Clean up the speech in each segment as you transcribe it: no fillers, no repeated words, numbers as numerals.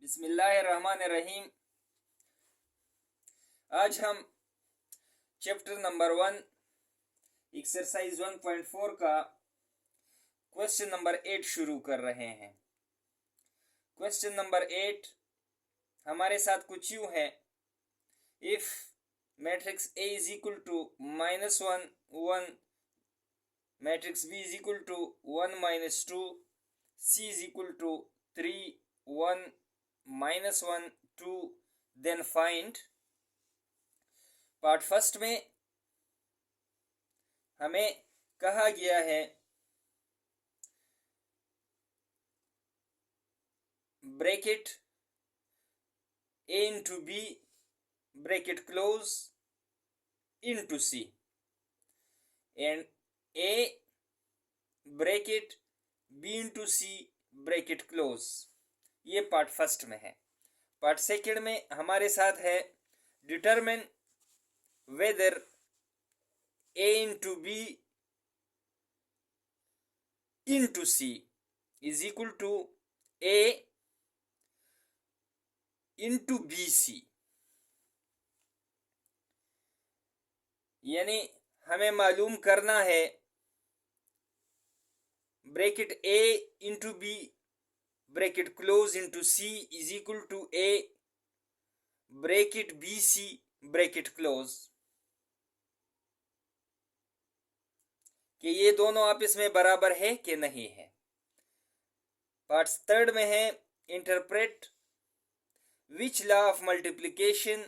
बिस्मिल्लाहिर्रहमानिर्रहीम। आज हम चैप्टर नंबर 1 एक्सरसाइज 1.4 का क्वेश्चन नंबर 8 शुरू कर रहे हैं। क्वेश्चन नंबर 8 हमारे साथ कुछ यूँ है। If matrix A is equal to -1 1, matrix B is equal to 1 -2, C is equal to 3 1 -1 2, then find. Part first में हमें कहा गया है bracket A into B bracket close into C and A bracket B into C bracket close. ये part first में है। Part second में हमारे साथ है determine whether A into B into C is equal to A into BC, यानी हमें मालूम करना है bracket A into B bracket close into C is equal to A bracket BC bracket close, कि ये दोनों आपस में बराबर है कि नहीं है। पार्ट थर्ड में है interpret which law of multiplication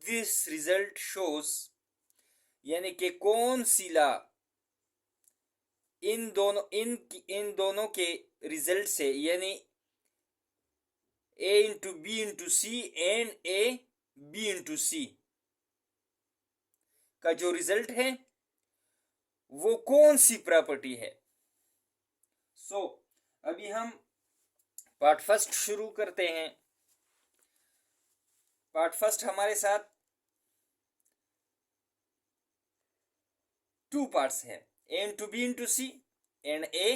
this result shows, यानी कि कौन सी लॉ इन दोनों के रिजल्ट से, यानी A into B into C and A B into C का जो रिजल्ट है वो कौन सी प्रॉपर्टी है। सो अभी हम पार्ट फर्स्ट शुरू करते हैं। पार्ट फर्स्ट हमारे साथ 2 पार्ट्स है, A into B into C and A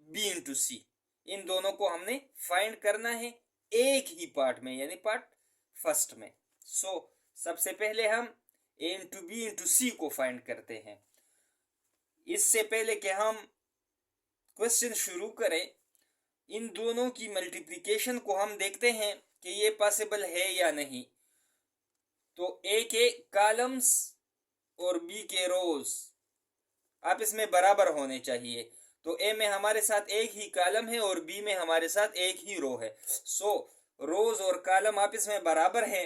B into C। इन दोनों को हमने फाइंड करना है एक ही पार्ट में, यानी पार्ट फर्स्ट में। सो सबसे पहले हम A into B into C को फाइंड करते हैं। इससे पहले कि हम क्वेश्चन शुरू करें, इन दोनों की मल्टीप्लिकेशन को हम देखते हैं कि ये पॉसिबल है या नहीं। तो A के कॉलम्स और B के रोज आपस में बराबर होने चाहिए। तो A में हमारे साथ एक ही कॉलम है और B में हमारे साथ एक ही रो है। सो रोज और कॉलम आपस में बराबर है,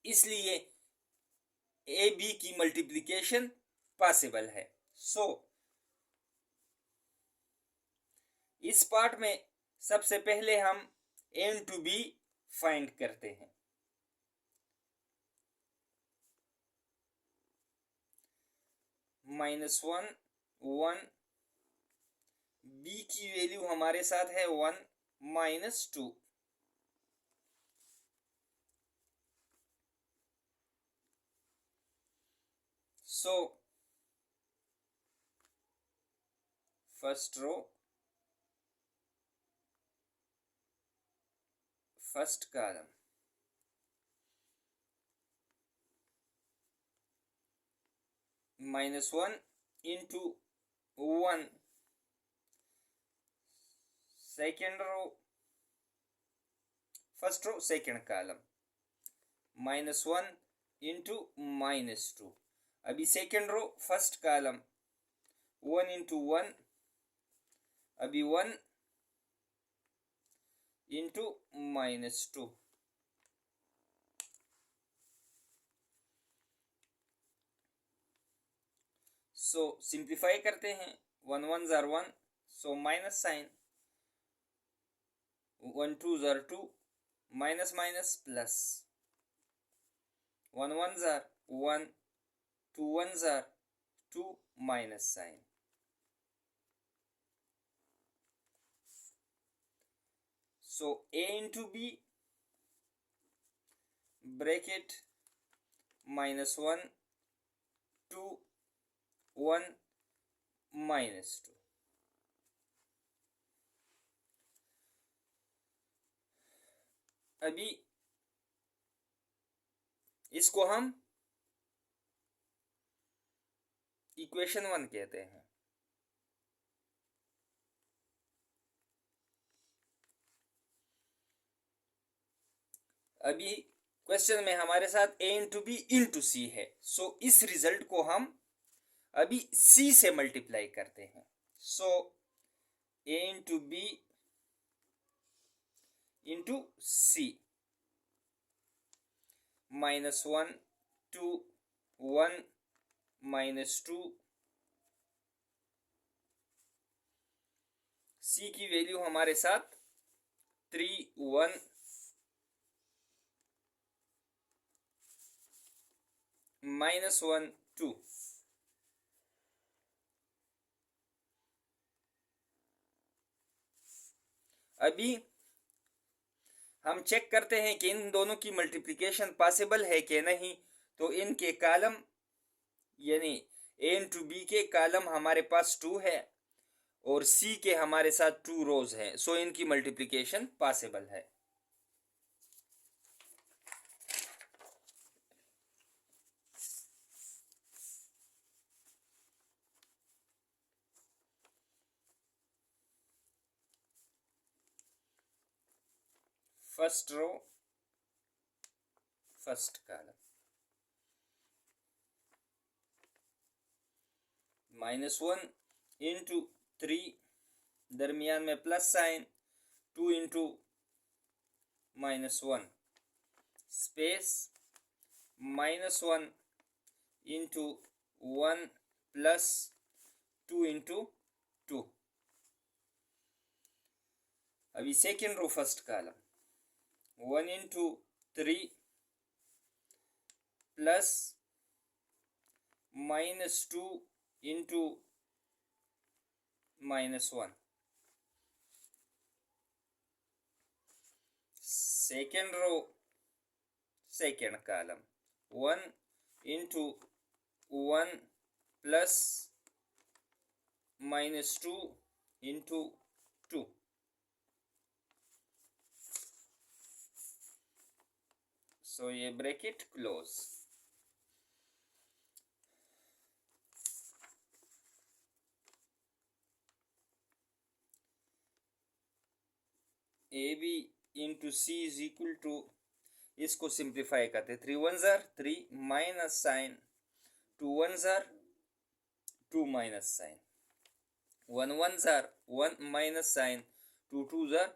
इसलिए A B की मल्टीप्लिकेशन पॉसिबल है। सो इस पार्ट में सबसे पहले हम A इंटू B फाइंड करते हैं। -1 1, B की वैल्यू हमारे साथ है 1 -2, so first row first column -1 into 1 second row first row second column -1 into -2। अभी second row first column 1 into 1, अभी 1 इंटू -2। सो सिंप्लीफाई करते हैं। 1 1 जार 1, सो माइनस साइन, 1 2 जार 2, माइनस माइनस प्लस, 1 1 जार 1, 2 1 जार 2, minus sign. So A into B bracket -1 2 1 -2, अभी इसको हम इक्वेशन 1 कहते हैं। अभी क्वेश्चन में हमारे साथ ए इंटू बी इंटू सी है, सो इस रिजल्ट को हम अभी सी से मल्टीप्लाई करते हैं। सो ए इंटू बी इंटू सी, -1 2 1 -2, सी की वैल्यू हमारे साथ 3 1 -1 2। अभी हम चेक करते हैं कि इन दोनों की मल्टीप्लिकेशन पॉसिबल है कि नहीं। तो इनके कॉलम यानी ए इंटू बी के कॉलम हमारे पास 2 है और सी के हमारे साथ 2 रोज हैं, सो इनकी मल्टीप्लिकेशन पॉसिबल है। First row first column, -1 into 3, दरमियान में plus sign, 2 into -1 space, -1 into 1 plus 2 into 2। अभी second row first column, 1 into 3 plus -2 into -1। Second row second column, 1 into 1 plus -2 into 2। So ये bracket close. A B into C is equal to, इसको simplify करते, 3 1 जार 3 minus sign, 2 1 जार 2 minus sign, 1 1 जार 1 minus sign, 2 2 जार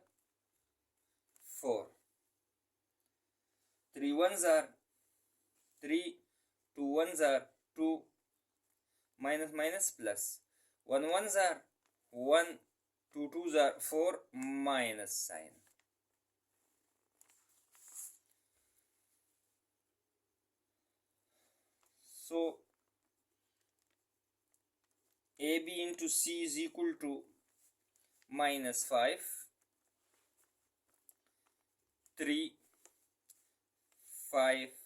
4, 3 1 जार 3, 2 1 जार 2, minus minus plus, 1 1 जार 1, 2 2 जार 4 minus sign. So AB into C is equal to -5 3 5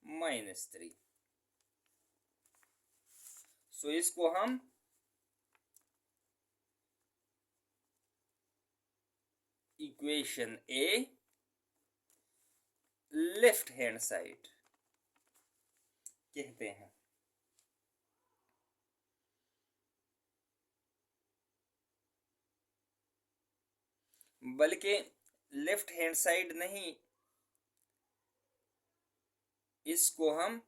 -3। सो इसको हम इक्वेशन ए लेफ्ट हैंड साइड कहते हैं। बल्कि लेफ्ट हैंड साइड नहीं, इसको हम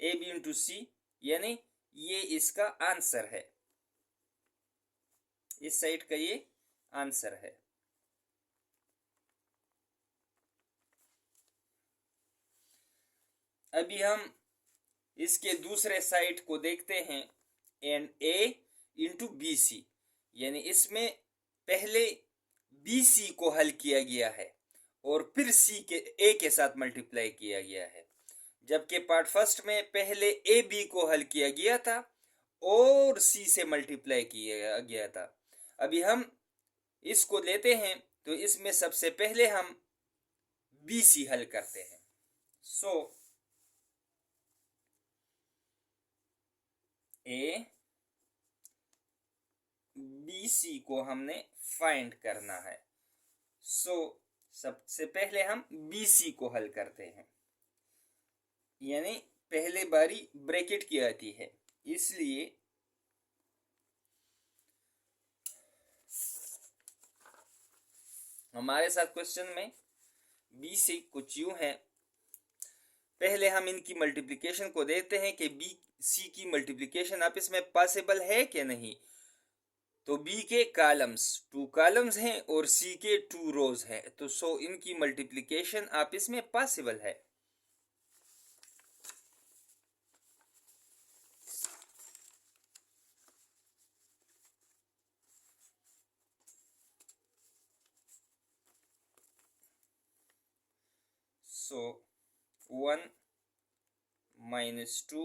ए बी इंटू सी, यानी ये इसका आंसर है, इस साइड का ये आंसर है। अभी हम इसके दूसरे साइड को देखते हैं, and A into B C, यानी इसमें पहले बी सी को हल किया गया है और फिर सी के ए के साथ मल्टीप्लाई किया गया है, जबकि पार्ट फर्स्ट में पहले ए बी को हल किया गया था और सी से मल्टीप्लाई किया गया था। अभी हम इसको लेते हैं तो इसमें सबसे पहले हम बी सी हल करते हैं। सो ए बी सी को हमने फाइंड करना है। सो सबसे पहले हम BC को हल करते हैं, यानी पहले बारी ब्रैकेट की आती है, इसलिए हमारे साथ क्वेश्चन में BC कुछ यूं है। पहले हम इनकी मल्टीप्लिकेशन को देखते हैं कि BC की मल्टीप्लिकेशन आपस में पॉसिबल है कि नहीं। तो B के कॉलम्स 2 कॉलम्स हैं और C के 2 रोज हैं, तो सो इनकी मल्टीप्लिकेशन आपस में पॉसिबल है। सो 1 minus 2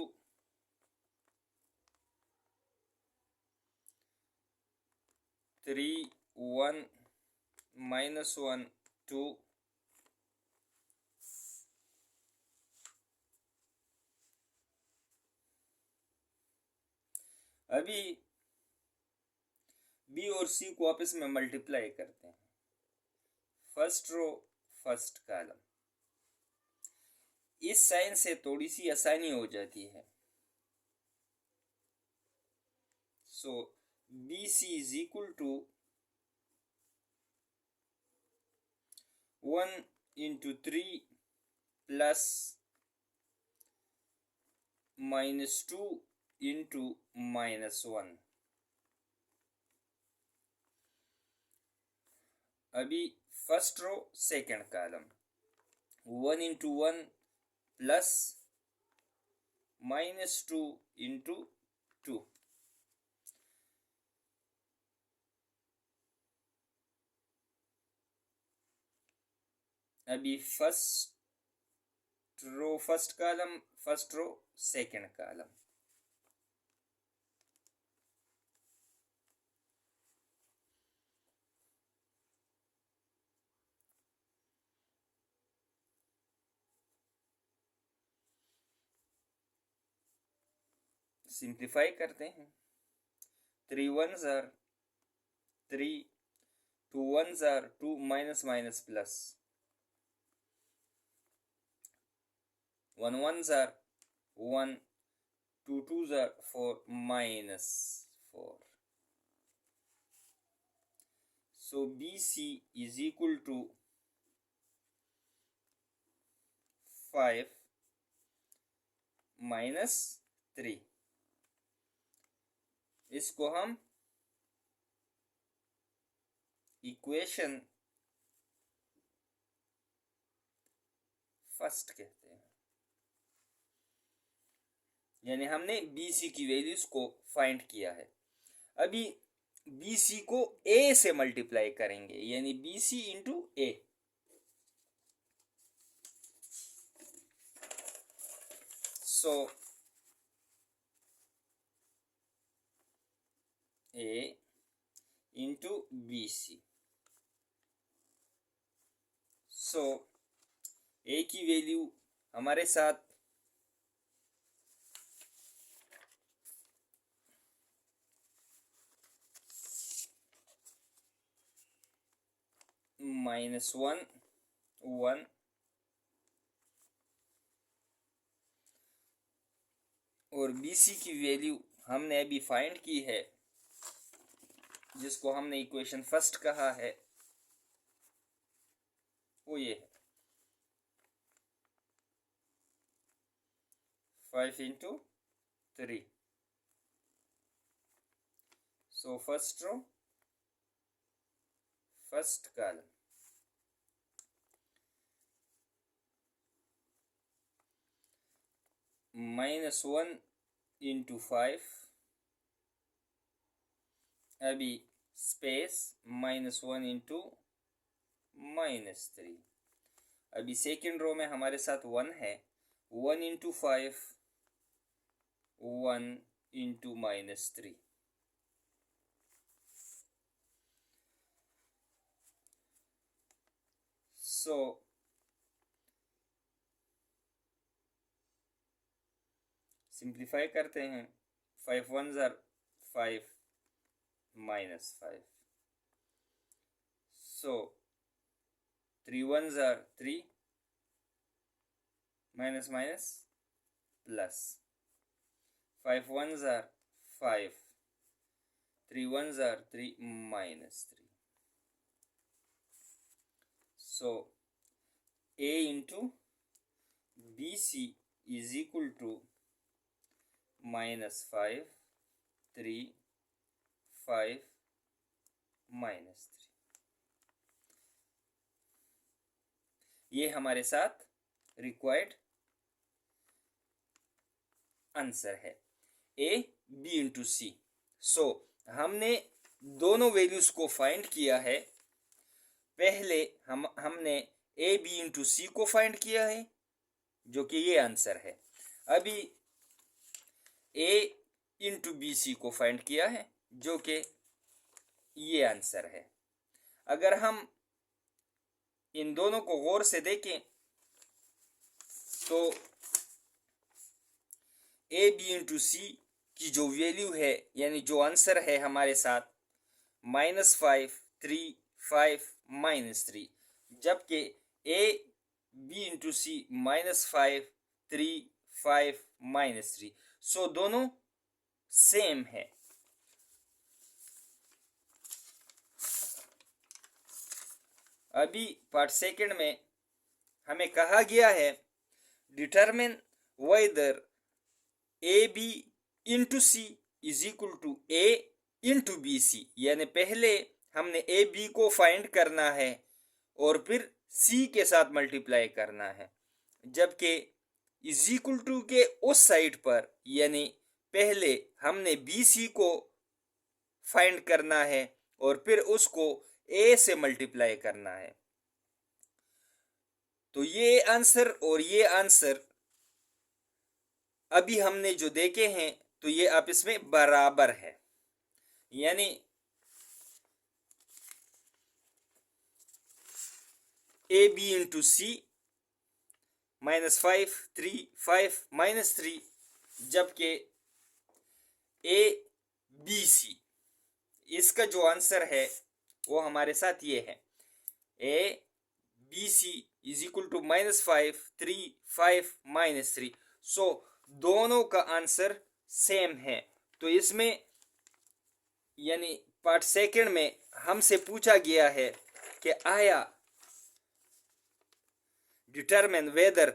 3 1 minus 1 2 अभी B और C को आपस में मल्टीप्लाई करते हैं। फर्स्ट रो फर्स्ट कॉलम, इस साइन से थोड़ी सी आसानी हो जाती है। So BC is equal to 1 into 3 plus -2 into -1। अभी फर्स्ट रो सेकंड कॉलम 1 into 1 प्लस -2 into 2। अभी first row first column, first row second column, simplify करते हैं। 3 1s are 3, 2 1s are 2, minus minus plus, 1 1s are 1, 2 2s are 4, minus 4। So BC is equal to 5 minus 3। इसको हम equation first कहते हैं, यानी हमने BC की वैल्यूज को फाइंड किया है। अभी BC को A से मल्टीप्लाई करेंगे, यानी BC into A। So A into BC। So A की वैल्यू हमारे साथ -1 1 और BC की वैल्यू हमने अभी फाइंड की है, जिसको हमने इक्वेशन फर्स्ट कहा है, वो ये है 5 into 3। So first row first column -1 into 5, अभी स्पेस -1 into -3। अभी सेकेंड रो में हमारे साथ 1 है, 1 into 5 1 into -3। सो सिंप्लीफाई करते हैं। 5 1s are 5 minus 5। So 3 ones are 3, minus minus plus, 5 ones are 5, 3 ones are 3, minus 3. So A into BC is equal to minus 5, 3, 5, minus 3. ये हमारे साथ रिक्वायर्ड आंसर है ए बी इंटू सी. सो हमने दोनों values को find किया है. पहले हमने ए बी इंटू सी को फाइंड किया है जो कि ये आंसर है. अभी ए इंटू बी सी को फाइंड किया है जो कि ये आंसर है. अगर हम इन दोनों को गौर से देखें तो ए बी इंटू सी की जो वैल्यू है यानी जो आंसर है हमारे साथ -5, 3, 5, -3, जबकि ए बी इंटू सी -5, 3, 5, -3. सो दोनों सेम है. अभी पार्ट सेकंड में हमें कहा गया है determine whether A B into C is equal to A into B C. यानी पहले हमने ए बी को फाइंड करना है और फिर सी के साथ मल्टीप्लाई करना है, जबकि इज इक्वल टू के उस साइड पर यानी पहले हमने बी सी को फाइंड करना है और फिर उसको ए से मल्टीप्लाई करना है. तो ये आंसर और ये आंसर अभी हमने जो देखे हैं तो ये आपस में बराबर है. यानी ए बी इंटू सी -5, 3, 5, -3, जबकि ए बी सी इसका जो आंसर है वो हमारे साथ ये है A B C is equal to -5, 3, 5, -3. So दोनों का आंसर सेम है. तो इसमें यानी पार्ट सेकंड में हमसे पूछा गया है कि आया determine whether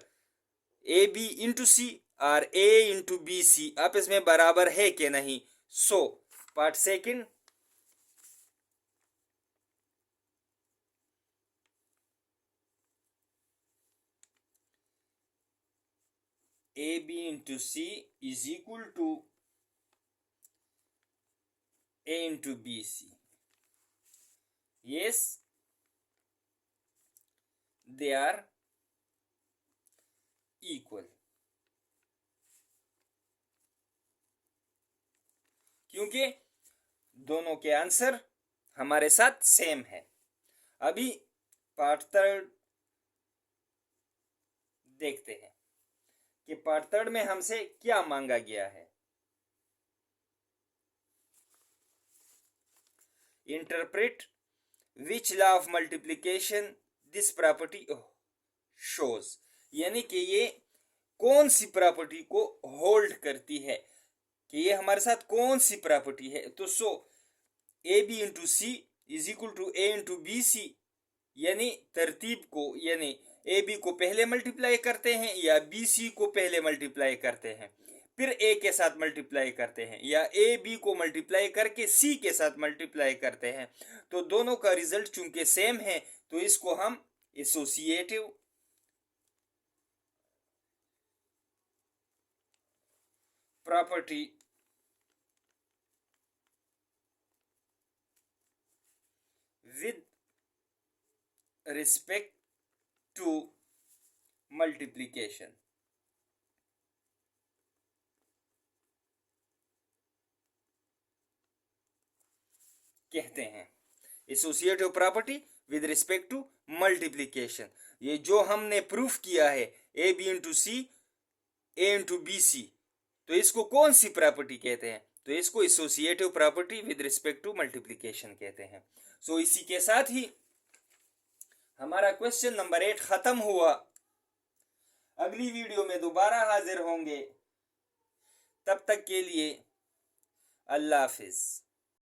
A B into C और ए इंटू बी सी आपस में बराबर है कि नहीं. So part second AB into C is equal to A into BC. Yes, they are equal. क्योंकि दोनों के आंसर हमारे साथ सेम है. अभी पार्ट थर्ड देखते हैं कि पार्ट थर्ड में हमसे क्या मांगा गया है. Interpret which law of multiplication this property shows. यानी कि ये कौन सी प्रॉपर्टी को होल्ड करती है, कि ये हमारे साथ कौन सी प्रॉपर्टी है. तो so A B into C is equal to A into B C, यानी तरतीब को यानी ए बी को पहले मल्टीप्लाई करते हैं या बी सी को पहले मल्टीप्लाई करते हैं फिर ए के साथ मल्टीप्लाई करते हैं, या ए बी को मल्टीप्लाई करके सी के साथ मल्टीप्लाई करते हैं. तो दोनों का रिजल्ट चूंकि सेम है तो इसको हम associative property with respect to multiplication कहते हैं. Associative property with respect to multiplication. ये जो हमने प्रूफ किया है A B into C A into B C, तो इसको कौन सी प्रॉपर्टी कहते हैं? तो इसको associative property with respect to multiplication कहते हैं. सो इसी के साथ ही हमारा क्वेश्चन नंबर 8 खत्म हुआ। अगली वीडियो में दोबारा हाजिर होंगे, तब तक के लिए अल्लाह हाफिज।